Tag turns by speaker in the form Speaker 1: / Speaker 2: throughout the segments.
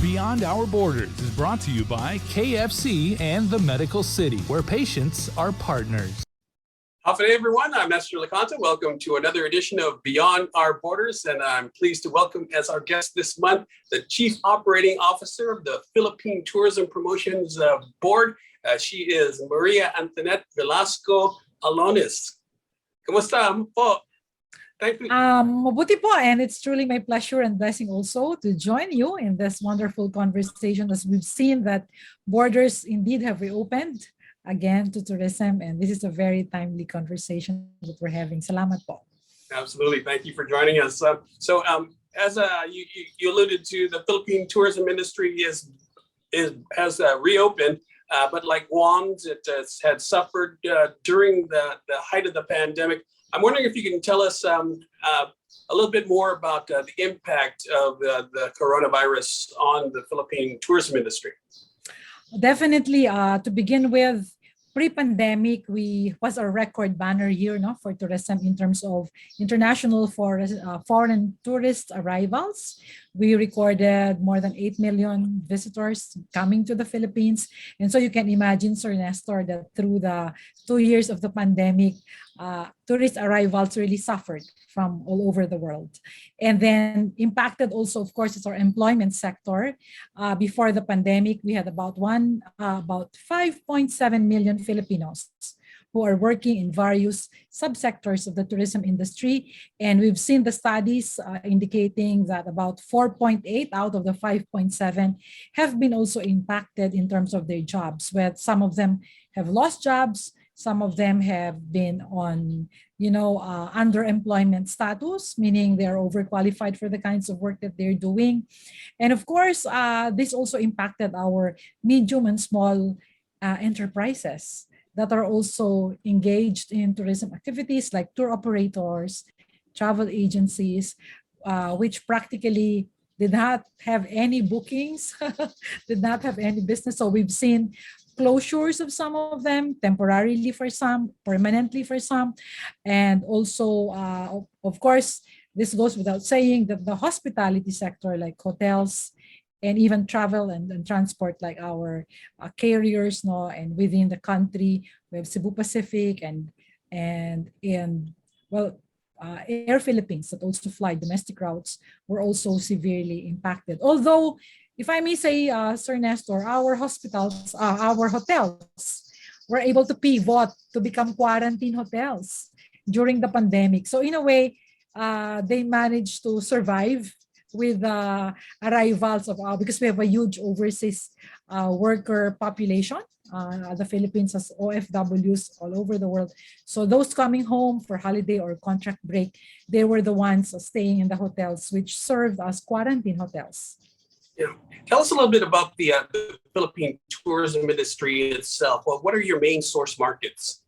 Speaker 1: Beyond Our Borders is brought to you by KFC and the Medical City, where patients are partners.
Speaker 2: Afternoon, everyone. I'm Nestor Licanto. Welcome to another edition of Beyond Our Borders, and I'm pleased to welcome as our guest this month the Chief Operating Officer of the Philippine Tourism Promotions Board. She is Maria Antoinette Velasco-Allones. Kamusta po? Thank you.
Speaker 3: Mabuti po, and it's truly my pleasure and blessing also to join you in this wonderful conversation, as we've seen that borders indeed have reopened again to tourism, and this is a very timely conversation that we're having. Salamat po.
Speaker 2: Absolutely. Thank you for joining us. As you alluded to, the Philippine tourism industry has reopened, but like Guam, it had suffered during the height of the pandemic. I'm wondering if you can tell us a little bit more about the impact of the coronavirus on the Philippine tourism industry.
Speaker 3: Definitely. To begin with, pre-pandemic, was a record banner year for tourism in terms of international foreign tourist arrivals. We recorded more than 8 million visitors coming to the Philippines. And so you can imagine, Sir Nestor, that through the 2 years of the pandemic, tourist arrivals really suffered from all over the world. And then impacted also, of course, is our employment sector. Before the pandemic, we had about 5.7 million Filipinos who are working in various subsectors of the tourism industry. And we've seen the studies indicating that about 4.8 out of the 5.7 have been also impacted in terms of their jobs, where some of them have lost jobs, some of them have been on, underemployment status, meaning they're overqualified for the kinds of work that they're doing. And of course, this also impacted our medium and small enterprises that are also engaged in tourism activities like tour operators, travel agencies, which practically did not have any bookings, did not have any business. So we've seen closures of some of them, temporarily for some, permanently for some. And also, of course, this goes without saying that the hospitality sector, like hotels and even travel and transport, like our carriers, and within the country, we have Cebu Pacific and Air Philippines that also fly domestic routes were also severely impacted. Although, if I may say, Sir Nestor, our hotels were able to pivot to become quarantine hotels during the pandemic. So in a way, they managed to survive with arrivals of because we have a huge overseas worker population. The Philippines has OFWs all over the world. So those coming home for holiday or contract break, they were the ones staying in the hotels, which served as quarantine hotels.
Speaker 2: Yeah. Tell us a little bit about the Philippine tourism industry itself. Well, what are your main source markets?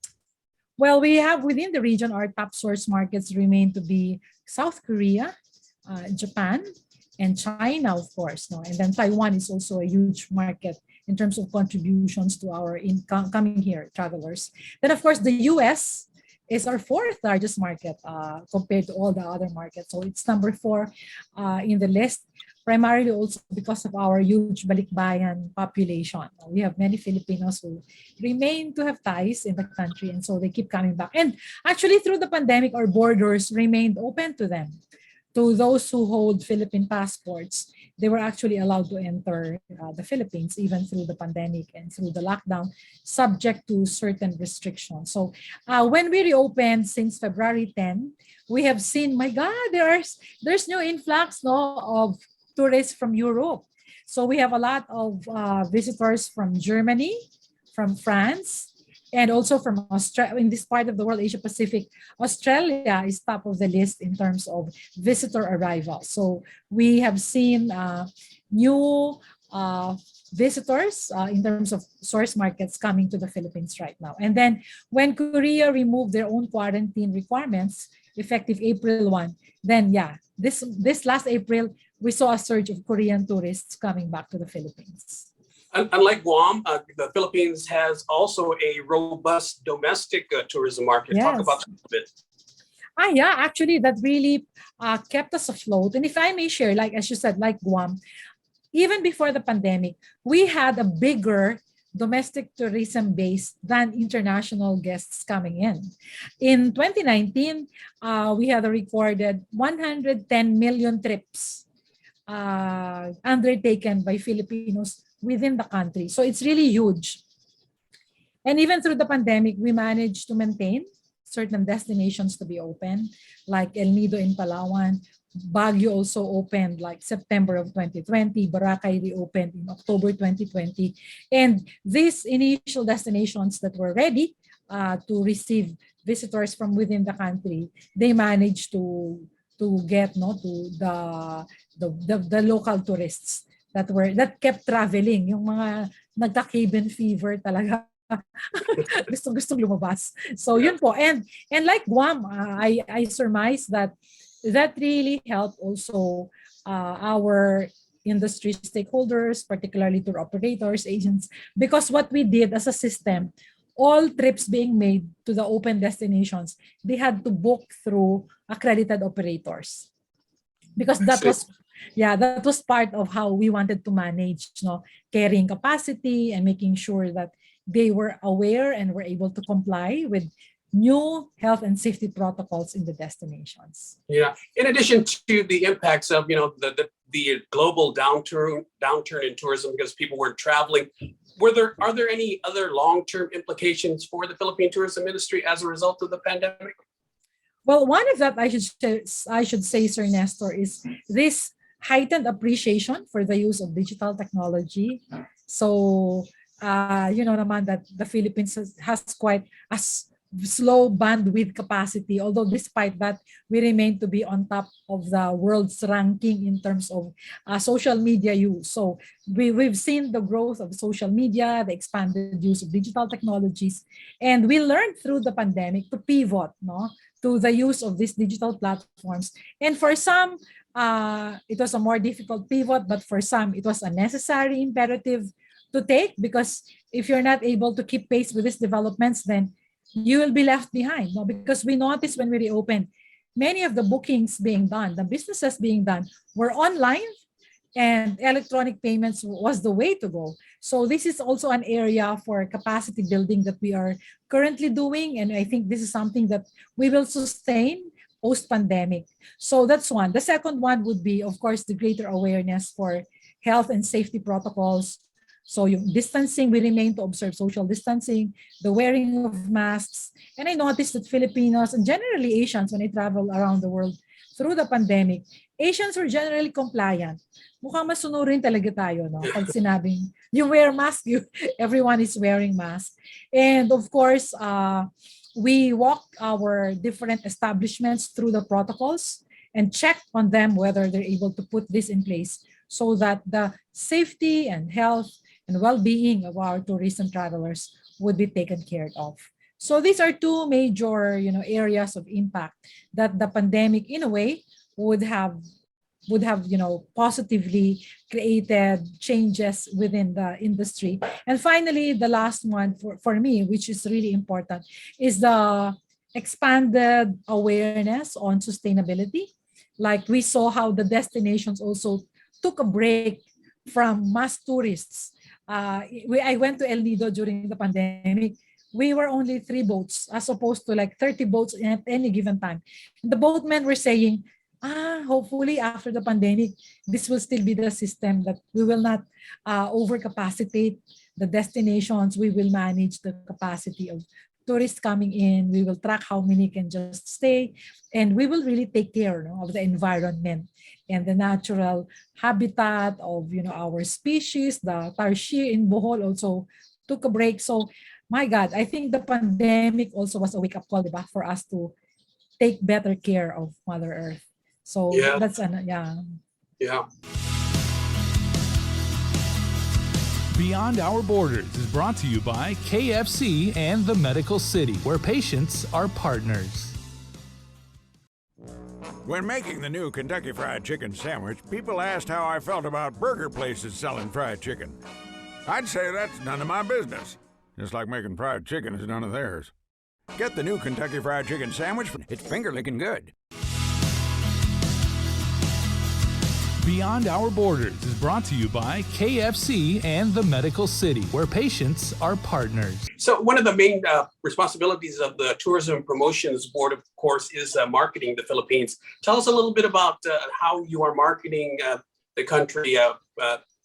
Speaker 3: Well, we have within the region, our top source markets remain to be South Korea, Japan, and China, of course. And then Taiwan is also a huge market in terms of contributions to our coming here travelers. Then, of course, the US is our fourth largest market compared to all the other markets. So it's number 4 in the list, primarily also because of our huge balikbayan population. We have many Filipinos who remain to have ties in the country, and so they keep coming back. And actually, through the pandemic, our borders remained open to them. To those who hold Philippine passports, they were actually allowed to enter the Philippines even through the pandemic and through the lockdown, subject to certain restrictions. So when we reopened since February 10, we have seen, my God, there's new influx of tourists from Europe. So we have a lot of visitors from Germany, from France, and also from Australia. In this part of the world, Asia Pacific, Australia is top of the list in terms of visitor arrivals. So we have seen new visitors in terms of source markets coming to the Philippines right now. And then when Korea removed their own quarantine requirements, effective April 1, then this last April, we saw a surge of Korean tourists coming back to the Philippines.
Speaker 2: Unlike Guam, the Philippines has also a robust domestic tourism market.
Speaker 3: Yes.
Speaker 2: Talk about that a bit.
Speaker 3: Actually, that really kept us afloat. And if I may share, like as you said, like Guam, even before the pandemic, we had a bigger domestic tourism base than international guests coming in. In 2019, we had a recorded 110 million trips undertaken by Filipinos within the country. So it's really huge. And even through the pandemic, we managed to maintain certain destinations to be open, like El Nido in Palawan. Baguio also opened like September of 2020. Boracay reopened in October 2020. And these initial destinations that were ready to receive visitors from within the country, they managed to get to the local tourists that kept traveling, yung mga nagka-cabin fever talaga. Gustong lumabas. So yun po. And like Guam, I surmise that really helped also our industry stakeholders, particularly tour operators, agents, because what we did as a system, all trips being made to the open destinations, they had to book through accredited operators. Because that was part of how we wanted to manage carrying capacity and making sure that they were aware and were able to comply with new health and safety protocols in the destinations.
Speaker 2: Yeah. In addition to the impacts of the global downturn in tourism because people weren't traveling, are there any other long-term implications for the Philippine tourism industry as a result of the pandemic?
Speaker 3: Well, one of that I should say, Sir Nestor, is this heightened appreciation for the use of digital technology. So, naman that the Philippines has quite a slow bandwidth capacity, although despite that, we remain to be on top of the world's ranking in terms of social media use. So we've seen the growth of social media, the expanded use of digital technologies, and we learned through the pandemic to pivot to the use of these digital platforms. And for some, it was a more difficult pivot, but for some, it was a necessary imperative to take, because if you're not able to keep pace with these developments, then you will be left behind. Because we noticed when we reopened, many of the bookings being done, the businesses being done, were online, and electronic payments was the way to go. So this is also an area for capacity building that we are currently doing, and I think this is something that we will sustain post-pandemic. So that's one. The second one would be, of course, the greater awareness for health and safety protocols. So yung distancing, we remain to observe social distancing, the wearing of masks. And I noticed that Filipinos, and generally Asians, when they travel around the world through the pandemic, Asians were generally compliant. Mukhang masunurin talaga tayo, pag sinabing, you wear mask, everyone is wearing mask. And of course, we walk our different establishments through the protocols and check on them whether they're able to put this in place so that the safety and health and well-being of our tourism travelers would be taken care of. So these are two major, areas of impact that the pandemic, in a way, would have positively created changes within the industry. And finally, the last one for me, which is really important, is the expanded awareness on sustainability. Like we saw how the destinations also took a break from mass tourists. I went to El Nido during the pandemic. We were only 3 boats as opposed to like 30 boats at any given time. The boatmen were saying, hopefully after the pandemic, this will still be the system, that we will not overcapacitate the destinations. We will manage the capacity of tourists coming in. We will track how many can just stay, and we will really take care of the environment and the natural habitat of our species. The tarsier in Bohol also took a break. So my God, I think the pandemic also was a wake-up call, diba, for us to take better care of Mother Earth. So that's
Speaker 2: Yeah.
Speaker 1: Beyond Our Borders is brought to you by KFC and the Medical City, where patients are partners.
Speaker 4: When making the new Kentucky Fried Chicken sandwich, people asked how I felt about burger places selling fried chicken. I'd say that's none of my business, just like making fried chicken is none of theirs. Get the new Kentucky Fried Chicken sandwich. It's finger-licking good.
Speaker 1: Beyond Our Borders is brought to you by KFC and the Medical City, where patients are partners.
Speaker 2: So one of the main responsibilities of the Tourism Promotions Board, of course, is marketing the Philippines. Tell us a little bit about how you are marketing the country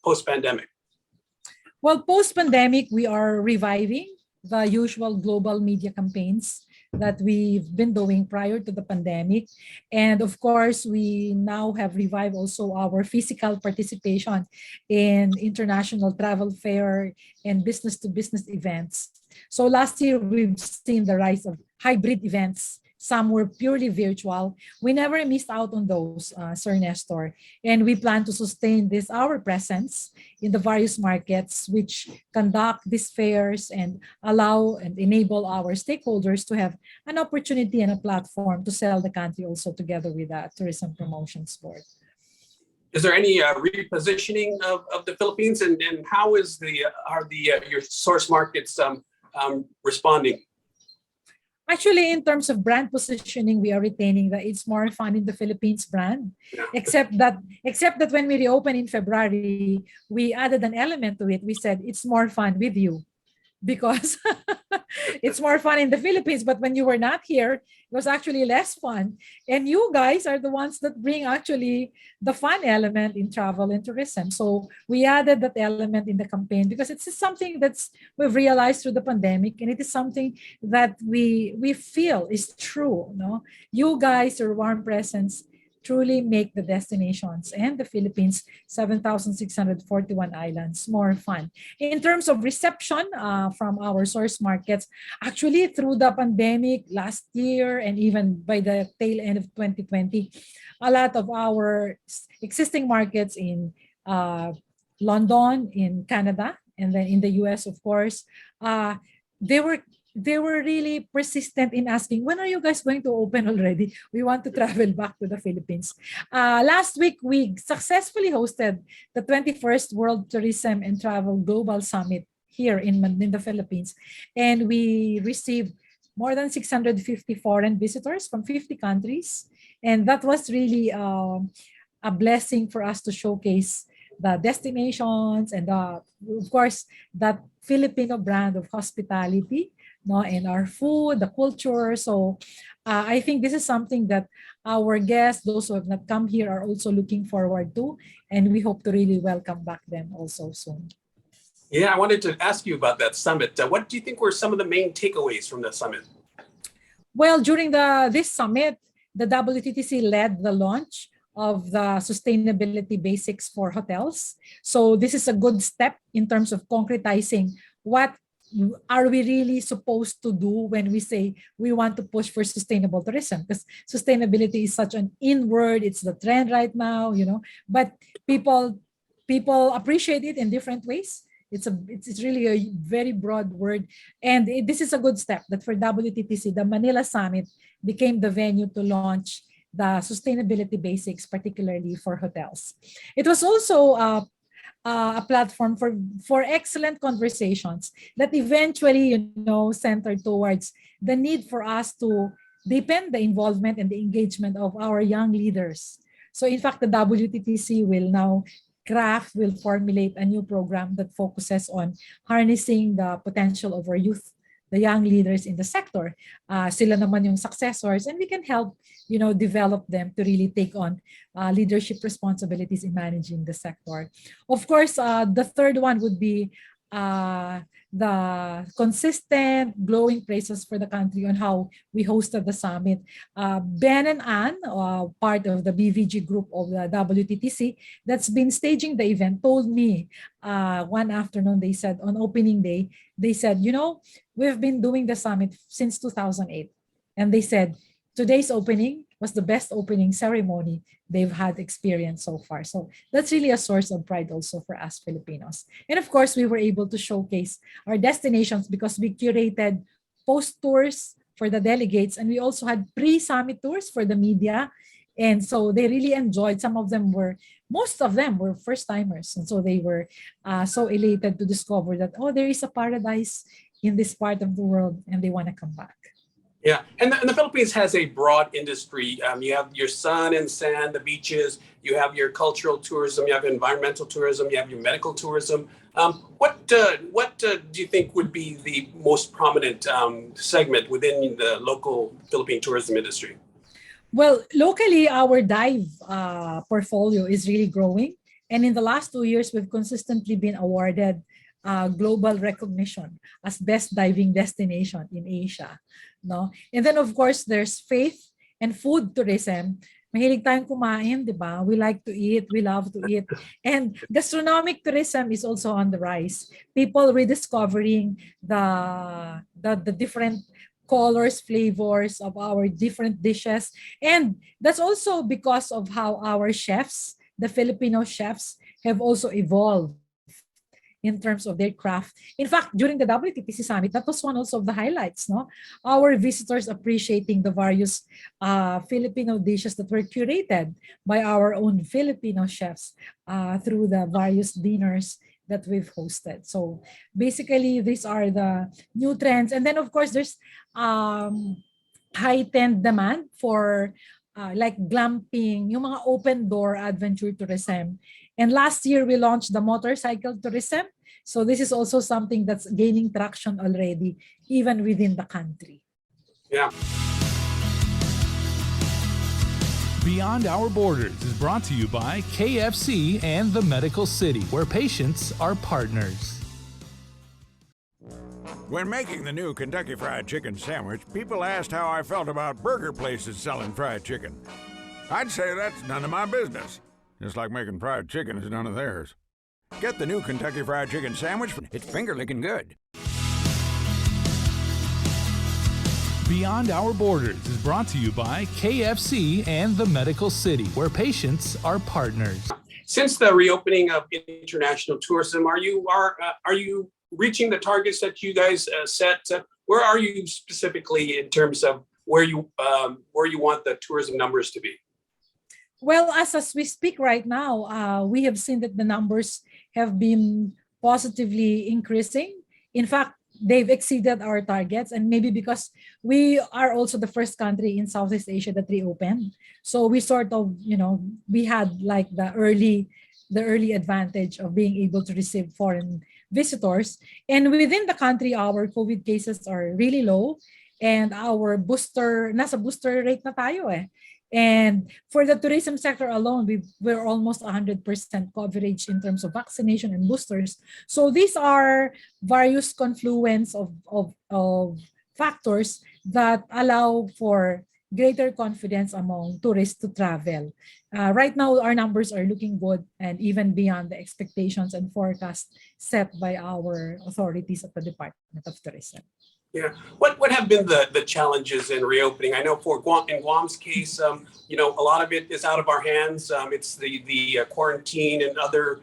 Speaker 2: post-pandemic.
Speaker 3: Well, post-pandemic, we are reviving the usual global media campaigns that we've been doing prior to the pandemic. And of course, we now have revived also our physical participation in international travel fair and business-to-business events. So last year, we've seen the rise of hybrid events. Some were purely virtual. We never missed out on those, Sir Nestor. And we plan to sustain our presence in the various markets which conduct these fairs and allow and enable our stakeholders to have an opportunity and a platform to sell the country also together with the Tourism Promotions Board.
Speaker 2: Is there any repositioning of the Philippines, and how is your source markets responding?
Speaker 3: Actually, in terms of brand positioning, we are retaining the It's More Fun in the Philippines brand, except that when we reopened in February, we added an element to it. We said, it's more fun with you, because it's more fun in the Philippines, but when you were not here, it was actually less fun. And you guys are the ones that bring actually the fun element in travel and tourism. So we added that element in the campaign because it's something we've realized through the pandemic, and it is something that we feel is true. No, you guys, your warm presence truly make the destinations and the Philippines 7,641 islands more fun. In terms of reception from our source markets, actually through the pandemic last year and even by the tail end of 2020, a lot of our existing markets in London, in Canada, and then in the US, of course, they were really persistent in asking, when are you guys going to open already? We want to travel back to the Philippines. Last week, we successfully hosted the 21st World Tourism and Travel Global Summit here in the Philippines. And we received more than 650 foreign visitors from 50 countries. And that was really a blessing for us to showcase the destinations and of course, that Filipino brand of hospitality, no, and our food, the culture. So I think this is something that our guests, those who have not come here, are also looking forward to, and we hope to really welcome back them also soon.
Speaker 2: Yeah, I wanted to ask you about that summit. What do you think were some of the main takeaways from the summit?
Speaker 3: Well, during this summit, the WTTC led the launch of the sustainability basics for hotels. So this is a good step in terms of concretizing what are we really supposed to do when we say we want to push for sustainable tourism, because sustainability is such an in-word, it's the trend right now, but people appreciate it in different ways. It's really a very broad word, and this is a good step that for WTTC, the Manila Summit became the venue to launch the sustainability basics, particularly for hotels. It was also a platform for excellent conversations that eventually, centered towards the need for us to deepen the involvement and the engagement of our young leaders. So in fact, the WTTC will formulate a new program that focuses on harnessing the potential of our youth, the young leaders in the sector. Sila naman yung successors, and we can help, develop them to really take on leadership responsibilities in managing the sector. Of course, the third one would be the consistent, glowing praises for the country on how we hosted the summit. Ben and Anne, part of the BVG group of the WTTC that's been staging the event, told me one afternoon, they said on opening day, we've been doing the summit since 2008. And they said, today's opening was the best opening ceremony they've had experienced so far. So that's really a source of pride also for us Filipinos. And of course, we were able to showcase our destinations because we curated post tours for the delegates, and we also had pre-summit tours for the media. And so they really enjoyed. Most of them were first-timers. And so they were so elated to discover that, there is a paradise in this part of the world, and they want to come back.
Speaker 2: Yeah, and the Philippines has a broad industry. You have your sun and sand, the beaches. You have your cultural tourism. You have environmental tourism. You have your medical tourism. What do you think would be the most prominent segment within the local Philippine tourism industry?
Speaker 3: Well, locally, our dive portfolio is really growing. And in the last 2 years, we've consistently been awarded global recognition as best diving destination in Asia. No? And then, of course, there's faith and food tourism. Mahilig tayong kumain, di ba? We like to eat, we love to eat. And gastronomic tourism is also on the rise. People rediscovering the different colors, flavors of our different dishes. And that's also because of how our chefs, the Filipino chefs, have also evolved in terms of their craft. In fact, during the WTTC Summit, that was one also of the highlights, no? Our visitors appreciating the various Filipino dishes that were curated by our own Filipino chefs through the various dinners that we've hosted. So basically, these are the new trends. And then, of course, there's heightened demand for like glamping, yung mga open door adventure tourism. And last year, we launched the motorcycle tourism. So this is also something that's gaining traction already, even within the country.
Speaker 2: Yeah.
Speaker 1: Beyond Our Borders is brought to you by KFC and the Medical City, where patients are partners.
Speaker 4: When making the new Kentucky Fried Chicken sandwich, people asked how I felt about burger places selling fried chicken. I'd say that's none of my business. Just like making fried chicken is none of theirs. Get the new Kentucky Fried Chicken sandwich. It's finger-licking good.
Speaker 1: Beyond Our Borders is brought to you by KFC and the Medical City, where patients are partners.
Speaker 2: Since the reopening of international tourism, are you reaching the targets that you guys set? Where are you specifically in terms of where you want the tourism numbers to be?
Speaker 3: Well, as we speak right now, we have seen that the numbers have been positively increasing. In fact, they've exceeded our targets, and maybe because we are also the first country in Southeast Asia that reopened. So we sort of, we had like the early advantage of being able to receive foreign visitors. And within the country, our COVID cases are really low, and our nasa booster rate na tayo eh. And for the tourism sector alone, we're almost 100% coverage in terms of vaccination and boosters. So these are various confluence of factors that allow for greater confidence among tourists to travel. Right now, our numbers are looking good and even beyond the expectations and forecasts set by our authorities at the Department of Tourism.
Speaker 2: Yeah. What have been the challenges in reopening? I know for Guam's case, a lot of it is out of our hands. It's the quarantine and other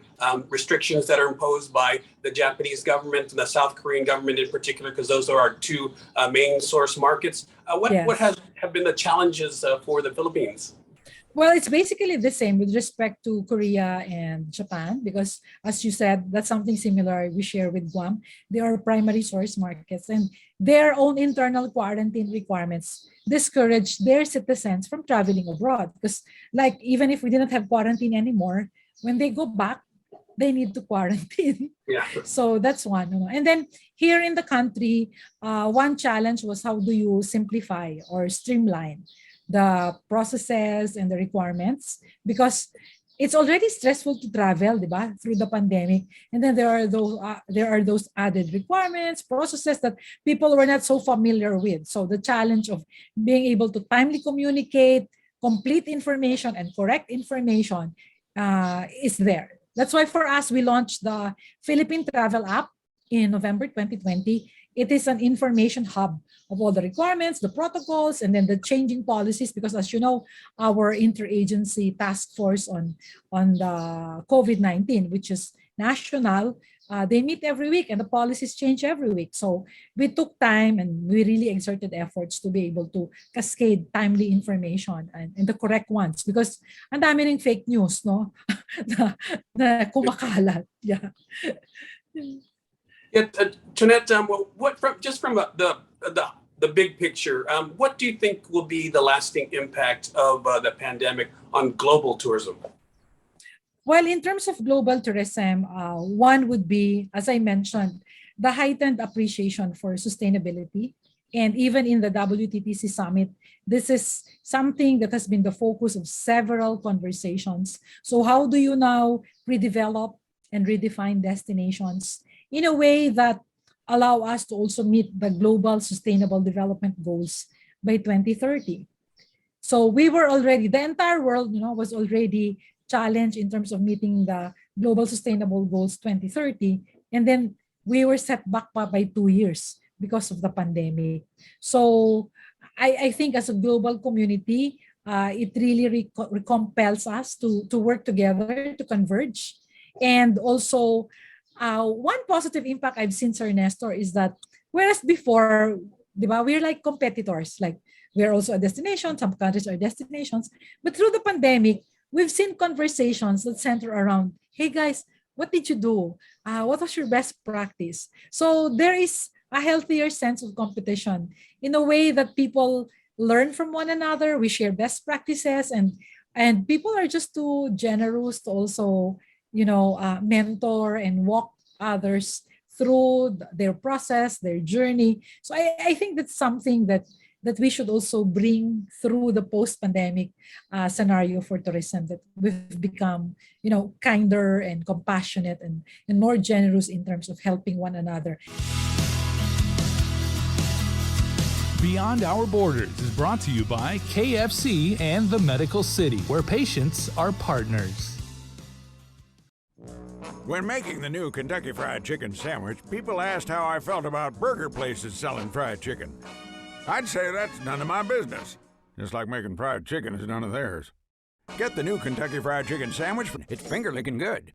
Speaker 2: restrictions that are imposed by the Japanese government and the South Korean government in particular, because those are our two main source markets. What have been the challenges for the Philippines?
Speaker 3: Well, it's basically the same with respect to Korea and Japan, because as you said, that's something similar we share with Guam. They are primary source markets, and their own internal quarantine requirements discourage their citizens from traveling abroad. Because like, even if we didn't have quarantine anymore, when they go back, they need to quarantine.
Speaker 2: Yeah.
Speaker 3: So that's one. And then here in the country, one challenge was how do you simplify or streamline the processes and the requirements, because it's already stressful to travel, diba, through the pandemic, and then there are those added requirements, processes that people were not so familiar with. So the challenge of being able to timely communicate complete information and correct information is there. That's why for us, we launched the Philippine Travel App in November 2020. It is an information hub of all the requirements, the protocols, and then the changing policies. Because as you know, our interagency task force on the COVID-19, which is national, they meet every week and the policies change every week. So we took time and we really exerted efforts to be able to cascade timely information and the correct ones. Because ang dami ng fake news, no? na kumakalat. Yeah.
Speaker 2: Yeah, Jeanette, from the the big picture, what do you think will be the lasting impact of the pandemic on global tourism?
Speaker 3: Well, in terms of global tourism, one would be, as I mentioned, the heightened appreciation for sustainability. And even in the WTTC summit, this is something that has been the focus of several conversations. So how do you now redevelop and redefine destinations in a way that allow us to also meet the global sustainable development goals by 2030? So we were already, the entire world, was already challenged in terms of meeting the global sustainable goals 2030. And then we were set back by 2 years because of the pandemic. So I think as a global community, it really compels us to work together, to converge. And also, one positive impact I've seen, Sir Nestor, is that whereas before, we're like competitors, like we're also a destination, some countries are destinations, but through the pandemic, we've seen conversations that center around, hey guys, what did you do? What was your best practice? So there is a healthier sense of competition in a way that people learn from one another. We share best practices, and people are just too generous to also, mentor and walk others through their process, their journey. So I think that's something that we should also bring through the post-pandemic scenario for tourism, that we've become, kinder and compassionate and more generous in terms of helping one another.
Speaker 1: Beyond Our Borders is brought to you by KFC and the Medical City, where patients are partners.
Speaker 4: When making the new Kentucky Fried Chicken sandwich, people asked how I felt about burger places selling fried chicken. I'd say that's none of my business. Just like making fried chicken is none of theirs. Get the new Kentucky Fried Chicken sandwich. It's finger-licking good.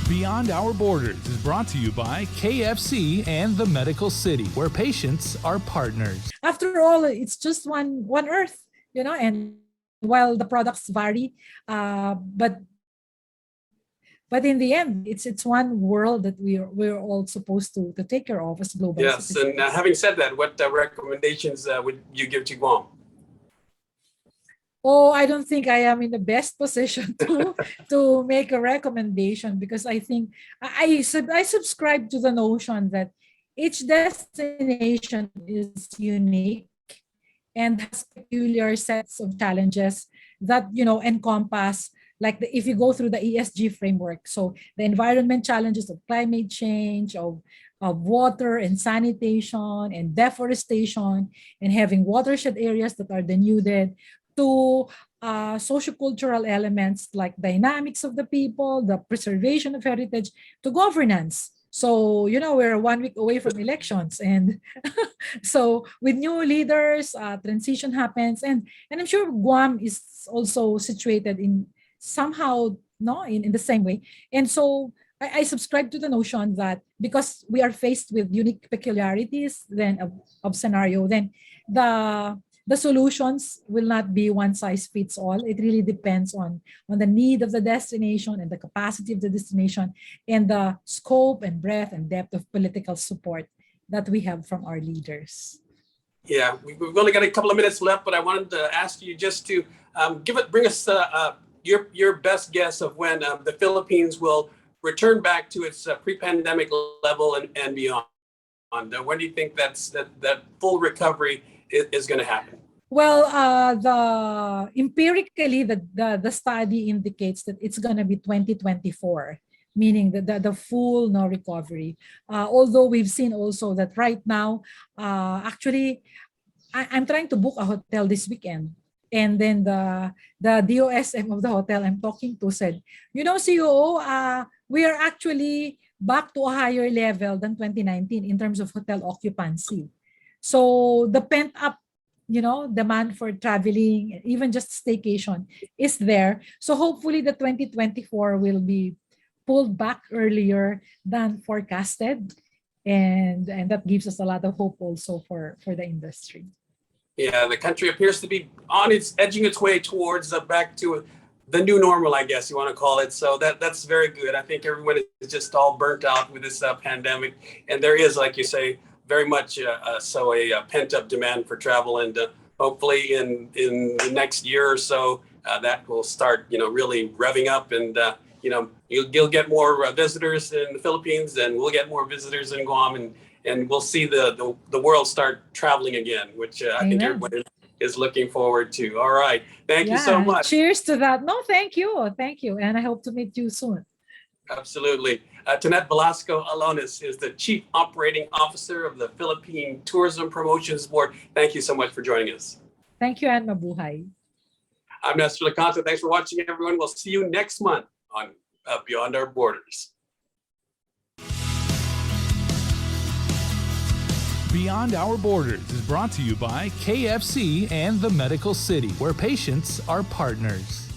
Speaker 1: Beyond Our Borders is brought to you by KFC and the Medical City, where patients are partners.
Speaker 3: After all, it's just one earth, and while the products vary, but in the end, it's one world that we're all supposed to take care of as global
Speaker 2: citizens. Yes, and having said that, what recommendations would you give to Guam?
Speaker 3: Oh, I don't think I am in the best position to make a recommendation, because I think I subscribe to the notion that each destination is unique and has peculiar sets of challenges that encompass, like if you go through the ESG framework, so the environment challenges of climate change, of water and sanitation and deforestation, and having watershed areas that are denuded, to sociocultural elements like dynamics of the people, the preservation of heritage, to governance. So, we're 1 week away from elections, and so with new leaders, transition happens, and I'm sure Guam is also situated in somehow, in the same way. And so I subscribe to the notion that because we are faced with unique peculiarities then of scenario, then the solutions will not be one size fits all. It really depends on the need of the destination and the capacity of the destination and the scope and breadth and depth of political support that we have from our leaders.
Speaker 2: Yeah, we've only got a couple of minutes left, but I wanted to ask you just to bring us your best guess of when the Philippines will return back to its pre-pandemic level and beyond. When do you think that full recovery is going to happen?
Speaker 3: Well, empirically, the study indicates that it's going to be 2024, meaning the full recovery. Although we've seen also that right now, actually, I'm trying to book a hotel this weekend. And then the DOSM of the hotel I'm talking to said, CEO, we are actually back to a higher level than 2019 in terms of hotel occupancy. So the pent up, demand for traveling, even just staycation, is there. So hopefully the 2024 will be pulled back earlier than forecasted, and that gives us a lot of hope also for the industry.
Speaker 2: Yeah, the country appears to be edging its way towards back to the new normal, I guess you want to call it. So that's very good. I think everyone is just all burnt out with this pandemic, and there is, like you say, very much a pent up demand for travel, and hopefully in the next year or so that will start, really revving up, and you'll get more visitors in the Philippines, and we'll get more visitors in Guam, and we'll see the world start traveling again, which I think everybody is looking forward to. All right. Thank you so much.
Speaker 3: Cheers to that. No, thank you. Thank you. And I hope to meet you soon.
Speaker 2: Absolutely. Antoinette Velasco-Allones is the Chief Operating Officer of the Philippine Tourism Promotions Board. Thank you so much for joining us.
Speaker 3: Thank you, and mabuhay.
Speaker 2: I'm Nestor Licanto. Thanks for watching, everyone. We'll see you next month on Beyond Our Borders.
Speaker 1: Beyond Our Borders is brought to you by KFC and the Medical City, where patients are partners.